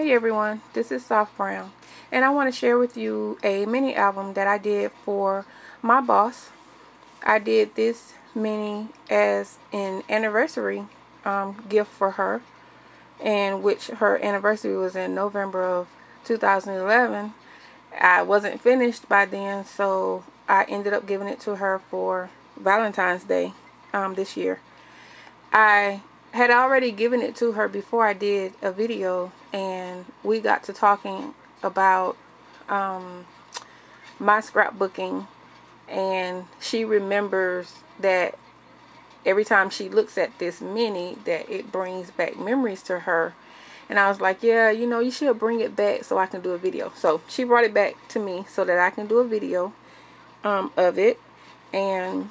Hey everyone, this is SoftBrn, and I want to share with you a mini album that I did for my boss. I did this mini as an anniversary gift for her, and which her anniversary was in November of 2011. I wasn't finished by then, so I ended up giving it to her for Valentine's Day this year. I had already given it to her before I did a video, and we got to talking about my scrapbooking, and she remembers that every time she looks at this mini that it brings back memories to her. And I was like, yeah, you know, you should bring it back so I can do a video. So she brought it back to me so that I can do a video of it, and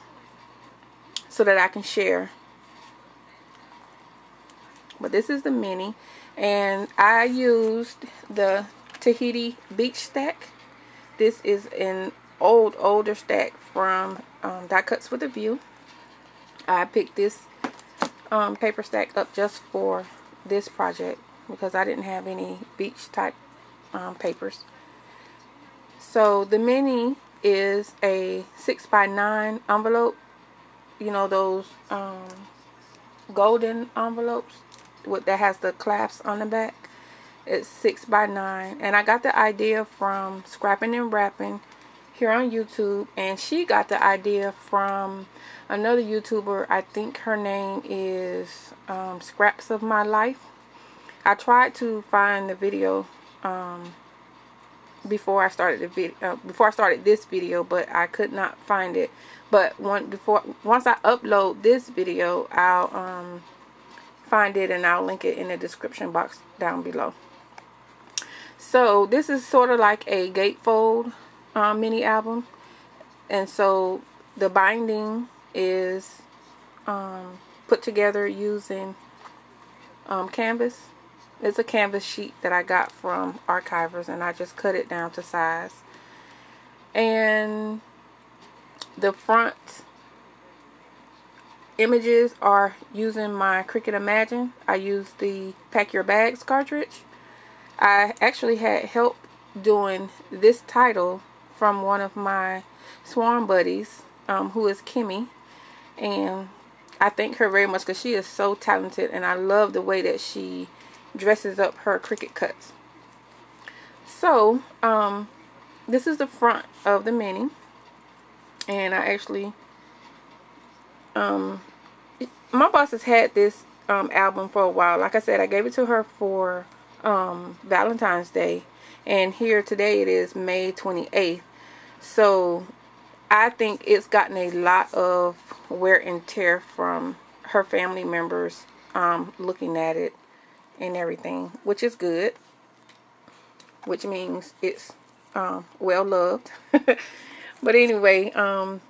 so that I can share. But this is the mini, and I used the Tahiti Beach Stack. This is an older stack from Die Cuts with a View. I picked this paper stack up just for this project because I didn't have any beach type papers. So the mini is a 6x9 envelope. You know, those golden envelopes that has the clasps on the back. It's 6x9, and I got the idea from scrappinnwrappin here on YouTube, and she got the idea from another YouTuber. I think her name is Scraps of My Life. I tried to find the video before I started this video, but I could not find it. But once I upload this video, I'll find it, and I'll link it in the description box down below. So this is sort of like a gatefold mini album, and so the binding is put together using canvas. It's a canvas sheet that I got from Archivers, and I just cut it down to size. And the front images are using my Cricut Imagine. I used the Pack Your Bags cartridge. I actually had help doing this title from one of my swarm buddies, who is Kimmy, and I thank her very much because she is so talented, and I love the way that she dresses up her Cricut cuts. So this is the front of the mini, and I actually my boss has had this album for a while. Like I said, I gave it to her for Valentine's Day, and here today it is May 28th. So I think it's gotten a lot of wear and tear from her family members looking at it and everything, which is good, which means it's well loved. But anyway,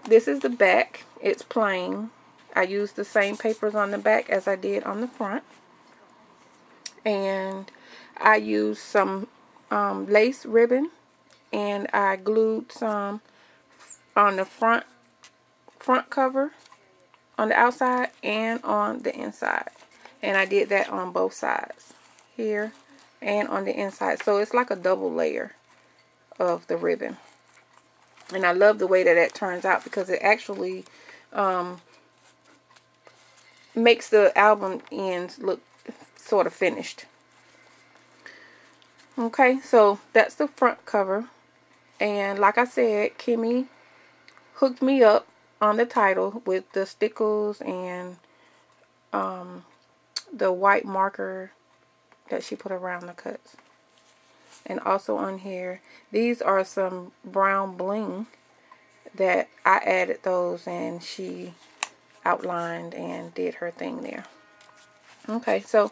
this is the back. It's plain. I used the same papers on the back as I did on the front, and I used some lace ribbon, and I glued some on the front cover on the outside and on the inside, and I did that on both sides here and on the inside, so it's like a double layer of the ribbon. And I love the way that turns out because it actually makes the album ends look sort of finished. Okay, so that's the front cover, and like I said, Kimmy hooked me up on the title with the stickles and the white marker that she put around the cuts. And also on here, these are some brown bling that I added those, and she outlined and did her thing there. Okay, so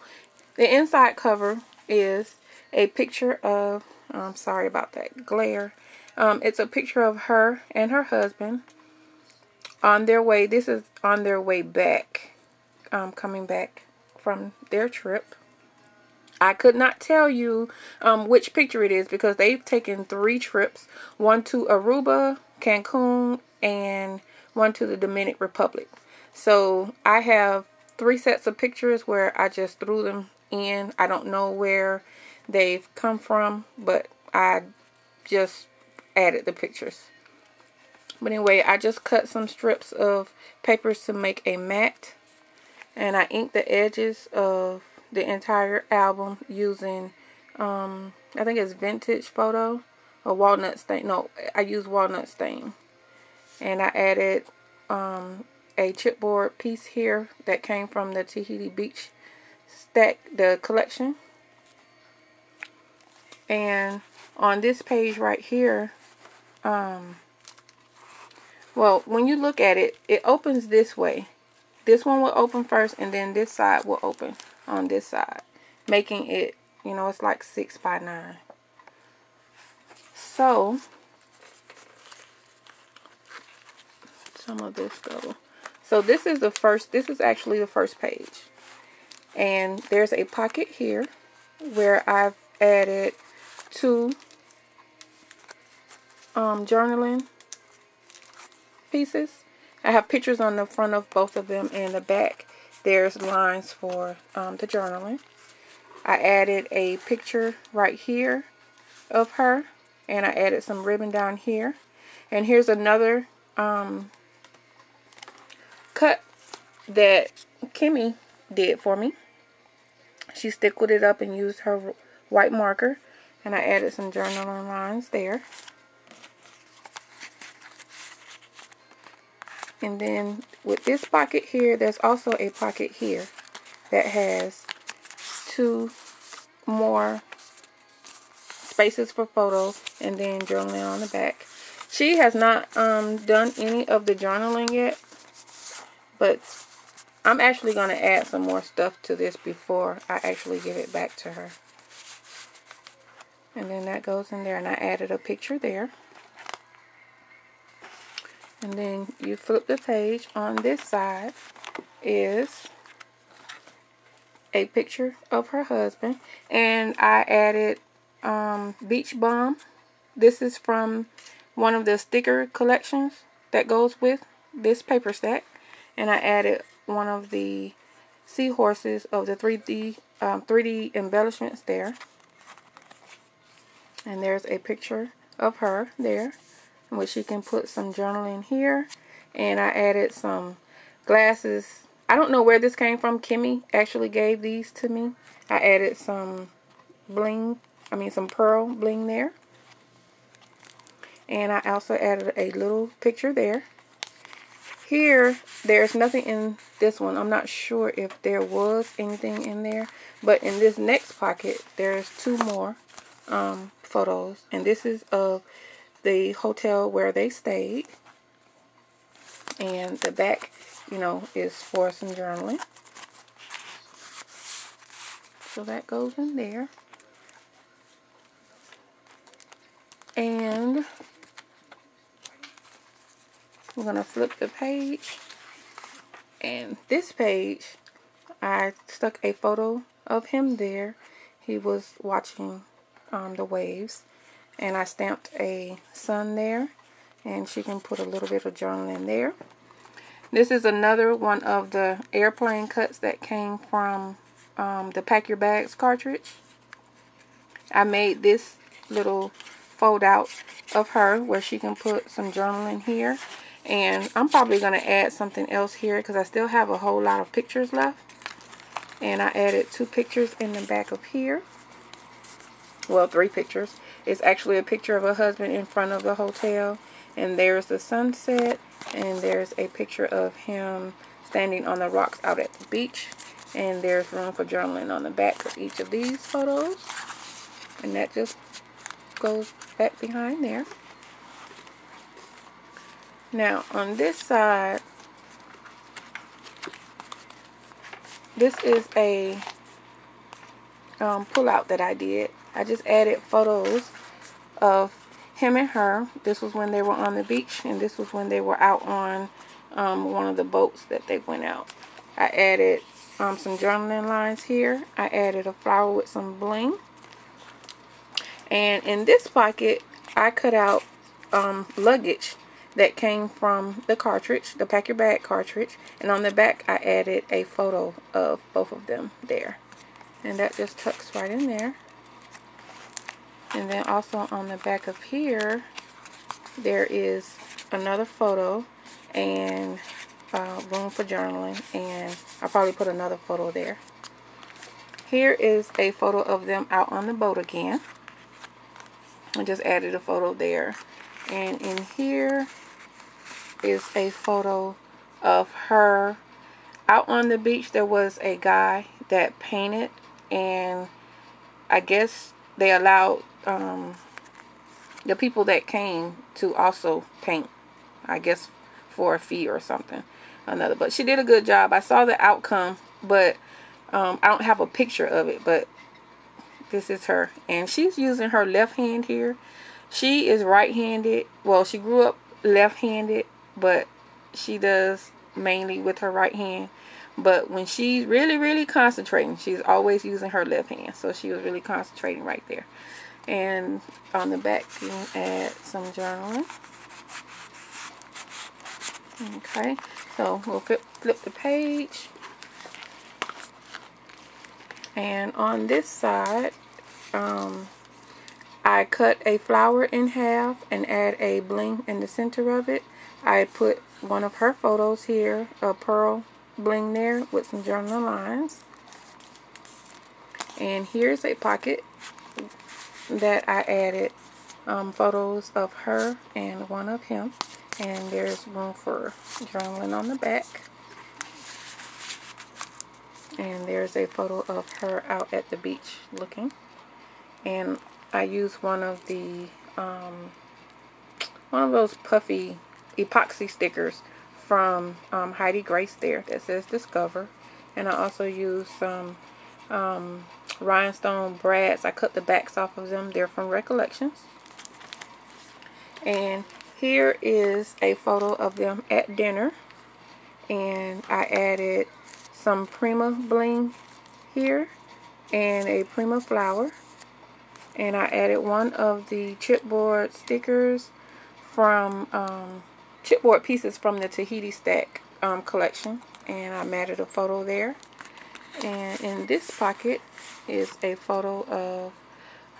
the inside cover is a picture of, sorry about that glare. It's a picture of her and her husband on their way. This is on their way back, coming back from their trip. I could not tell you which picture it is because they've taken 3 trips. One to Aruba, Cancun, and one to the Dominican Republic. So I have 3 sets of pictures where I just threw them in. I don't know where they've come from, but I just added the pictures. But anyway, I just cut some strips of papers to make a mat, and I inked the edges of the entire album using I think it's vintage photo or walnut stain. No, I used walnut stain. And I added a chipboard piece here that came from the Tahiti Beach Stack, the collection. And on this page right here, well, when you look at it, it opens this way. This one will open first, and then this side will open on this side, making it, you know, it's like 6 by 9. So some of this go. So this is the first, this is actually the first page. And there's a pocket here where I've added 2 journaling pieces. I have pictures on the front of both of them, and the back there's lines for the journaling. I added a picture right here of her, and I added some ribbon down here. And here's another cut that Kimmy did for me. She stickled it up and used her white marker, and I added some journaling lines there. And then with this pocket here, there's also a pocket here that has 2 more spaces for photos, and then journaling on the back. She has not done any of the journaling yet, but I'm actually going to add some more stuff to this before I actually give it back to her. And then that goes in there, and I added a picture there. And then you flip the page. On this side is a picture of her husband, and I added beach bum. This is from one of the sticker collections that goes with this paper stack, and I added one of the seahorses of the 3D embellishments there. And there's a picture of her there, which she can put some journaling here. And I added some glasses. I don't know where this came from. Kimmy actually gave these to me. I added some bling, some pearl bling there. And I also added a little picture there. Here, there's nothing in this one. I'm not sure if there was anything in there. But in this next pocket, there's 2 more photos. And this is of the hotel where they stayed. And the back, you know, is for some journaling. So that goes in there. And we're going to flip the page. And this page, I stuck a photo of him there. He was watching the waves. And I stamped a sun there. And she can put a little bit of journaling there. This is another one of the airplane cuts that came from the Pack Your Bags cartridge. I made this little fold out of her where she can put some journaling here. And I'm probably going to add something else here because I still have a whole lot of pictures left. And I added 2 pictures in the back of here. Well, 3 pictures. It's actually a picture of a husband in front of the hotel. And there's the sunset. And there's a picture of him standing on the rocks out at the beach. And there's room for journaling on the back of each of these photos. And that just goes back behind there. Now, on this side, this is a pull-out that I did. I just added photos of him and her. This was when they were on the beach, and this was when they were out on one of the boats that they went out. I added some journaling lines here. I added a flower with some bling. And in this pocket, I cut out luggage that came from the cartridge, the Pack Your Bag cartridge. And on the back, I added a photo of both of them there. And that just tucks right in there. And then also on the back of here, there is another photo and room for journaling, and I'll probably put another photo there. Here is a photo of them out on the boat again. I just added a photo there. And in here is a photo of her out on the beach. There was a guy that painted, and I guess they allowed the people that came to also paint, I guess for a fee or something another. But she did a good job. I saw the outcome, but I don't have a picture of it, but this is her, and she's using her left hand here. She is right-handed. Well, she grew up left-handed, but she does mainly with her right hand. But when she's really concentrating, she's always using her left hand. So she was really concentrating right there. And on the back, you can add some journaling. Okay, so we'll flip the page. And on this side, I cut a flower in half and add a bling in the center of it. I put one of her photos here, a pearl bling there with some journaling lines. And here's a pocket that I added photos of her and one of him. And there's room for journaling on the back. And there's a photo of her out at the beach looking. And I used one of those puffy epoxy stickers from Heidi Grace there that says Discover. And I also used some rhinestone brads. I cut the backs off of them. They're from Recollections. And here is a photo of them at dinner. And I added some Prima bling here and a Prima flower. And I added one of the chipboard stickers from chipboard pieces from the Tahiti Stack collection, and I added a photo there. And in this pocket is a photo of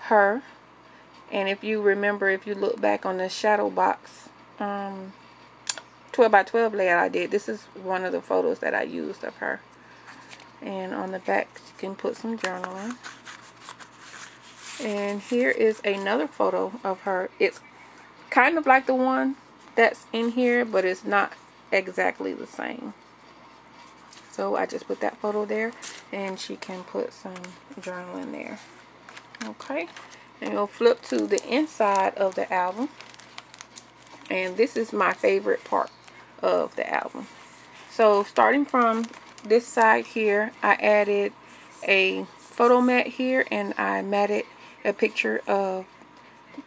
her. And if you remember, if you look back on the shadow box 12 by 12 layout I did, this is one of the photos that I used of her. And on the back you can put some journaling. And here is another photo of her. It's kind of like the one that's in here, but it's not exactly the same. So I just put that photo there, and she can put some journaling there. Okay, and we'll flip to the inside of the album. And this is my favorite part of the album. So starting from this side here, I added a photo mat here, and I matted a picture of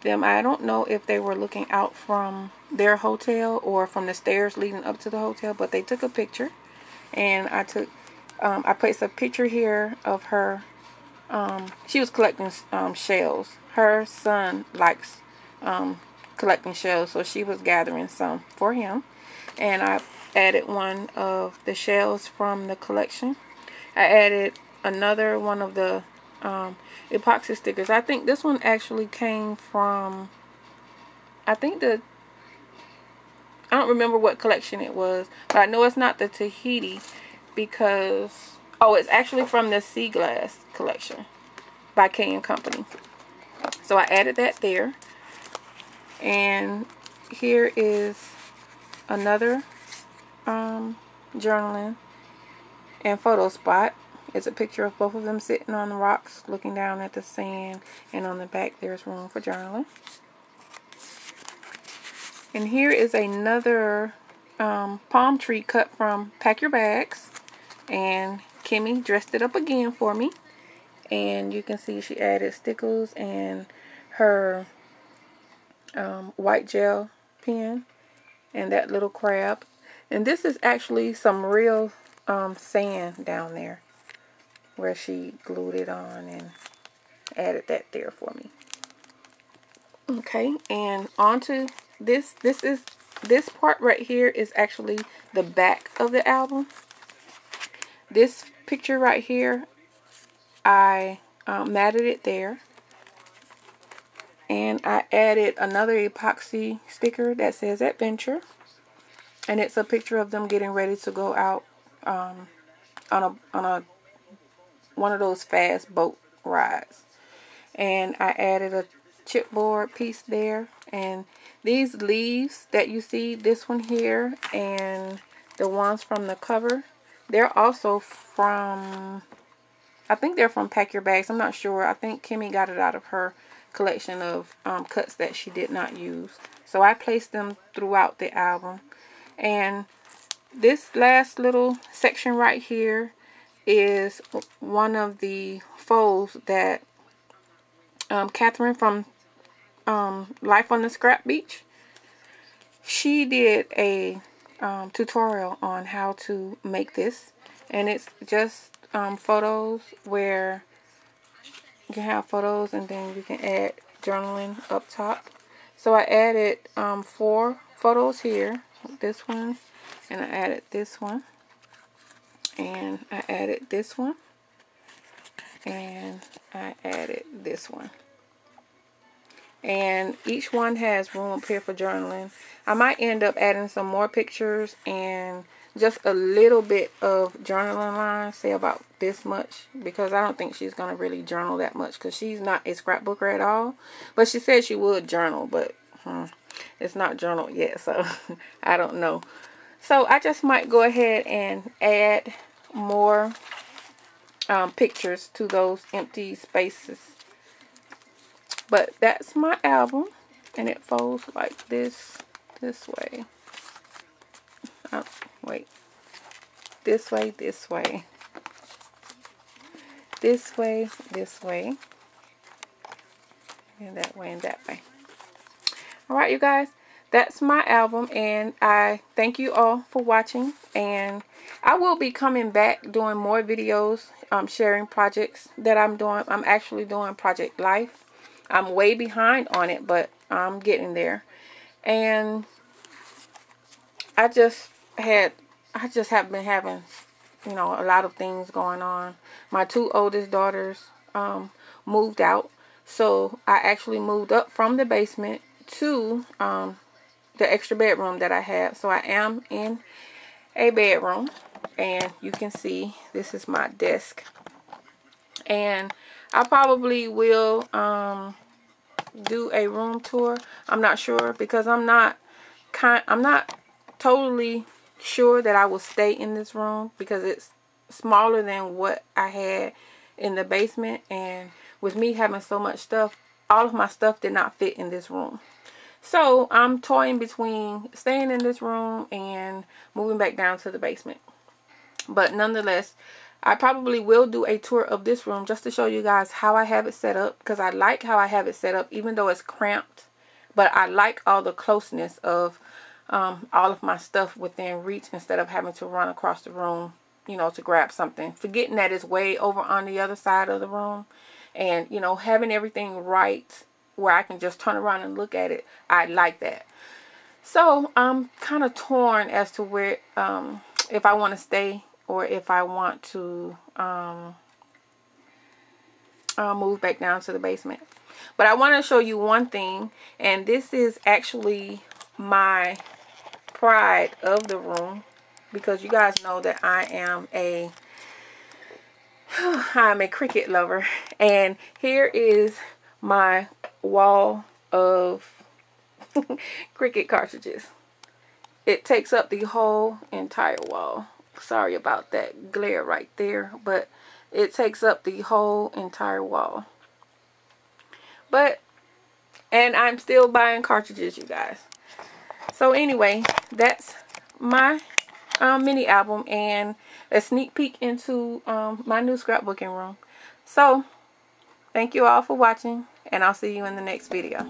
them. I don't know if they were looking out from their hotel or from the stairs leading up to the hotel, but they took a picture. And I took I placed a picture here of her. She was collecting shells. Her son likes collecting shells, so she was gathering some for him. And I added one of the shells from the collection. I added another one of the epoxy stickers. I think this one actually came from, I don't remember what collection it was, but I know it's not the Tahiti because, oh, it's actually from the Sea Glass collection by K & Company. So I added that there. And here is another journaling and photo spot. It's a picture of both of them sitting on the rocks looking down at the sand, and on the back there's room for journaling. And here is another palm tree cut from Pack Your Bags, and Kimmy dressed it up again for me. And you can see she added stickles and her white gel pen and that little crab. And this is actually some real sand down there where she glued it on and added that there for me. Okay, and onto this part right here is actually the back of the album. This picture right here, I matted it there. And I added another epoxy sticker that says adventure. And it's a picture of them getting ready to go out on one of those fast boat rides. And I added a chipboard piece there. And these leaves that you see, this one here and the ones from the cover, they're also from, I think they're from Pack Your Bags. I'm not sure. I think Kimmy got it out of her collection of cuts that she did not use. So I placed them throughout the album. And this last little section right here is one of the folds that Catherine from Life on the Scrap Beach, she did a tutorial on how to make this. And it's just photos where you can have photos and then you can add journaling up top. So I added 4 photos here. This one, and I added this one, and I added this one, and I added this one. And each one has room up here for journaling. I might end up adding some more pictures and just a little bit of journaling lines, say about this much, because I don't think she's going to really journal that much because she's not a scrapbooker at all. But she said she would journal, but it's not journaled yet, so I don't know. So I just might go ahead and add more pictures to those empty spaces. But that's my album, and it folds like this way. Wait. This way, this way. This way, this way. And that way, and that way. Alright, you guys. That's my album, and I thank you all for watching. And I will be coming back doing more videos, sharing projects that I'm doing. I'm actually doing Project Life. I'm way behind on it, but I'm getting there. And I just have been having, you know, a lot of things going on. My 2 oldest daughters moved out, so I actually moved up from the basement to the extra bedroom that I have. So I am in a bedroom, and you can see this is my desk. And I probably will do a room tour. I'm not sure because I'm not totally sure that I will stay in this room because it's smaller than what I had in the basement, and with me having so much stuff, all of my stuff did not fit in this room. So I'm toying between staying in this room and moving back down to the basement. But nonetheless, I probably will do a tour of this room just to show you guys how I have it set up, because I like how I have it set up even though it's cramped. But I like all the closeness of all of my stuff within reach instead of having to run across the room, you know, to grab something. Forgetting that it's way over on the other side of the room, and, you know, having everything right where I can just turn around and look at it. I like that. So I'm kind of torn as to where, if I want to stay or if I want to move back down to the basement. But I want to show you one thing, and this is actually my pride of the room, because you guys know that I'm a cricket lover, and here is my wall of cricket cartridges. It takes up the whole entire wall. Sorry about that glare right there, but it takes up the whole entire wall. And I'm still buying cartridges, you guys. So anyway, that's my mini album and a sneak peek into my new scrapbooking room. So thank you all for watching, and I'll see you in the next video.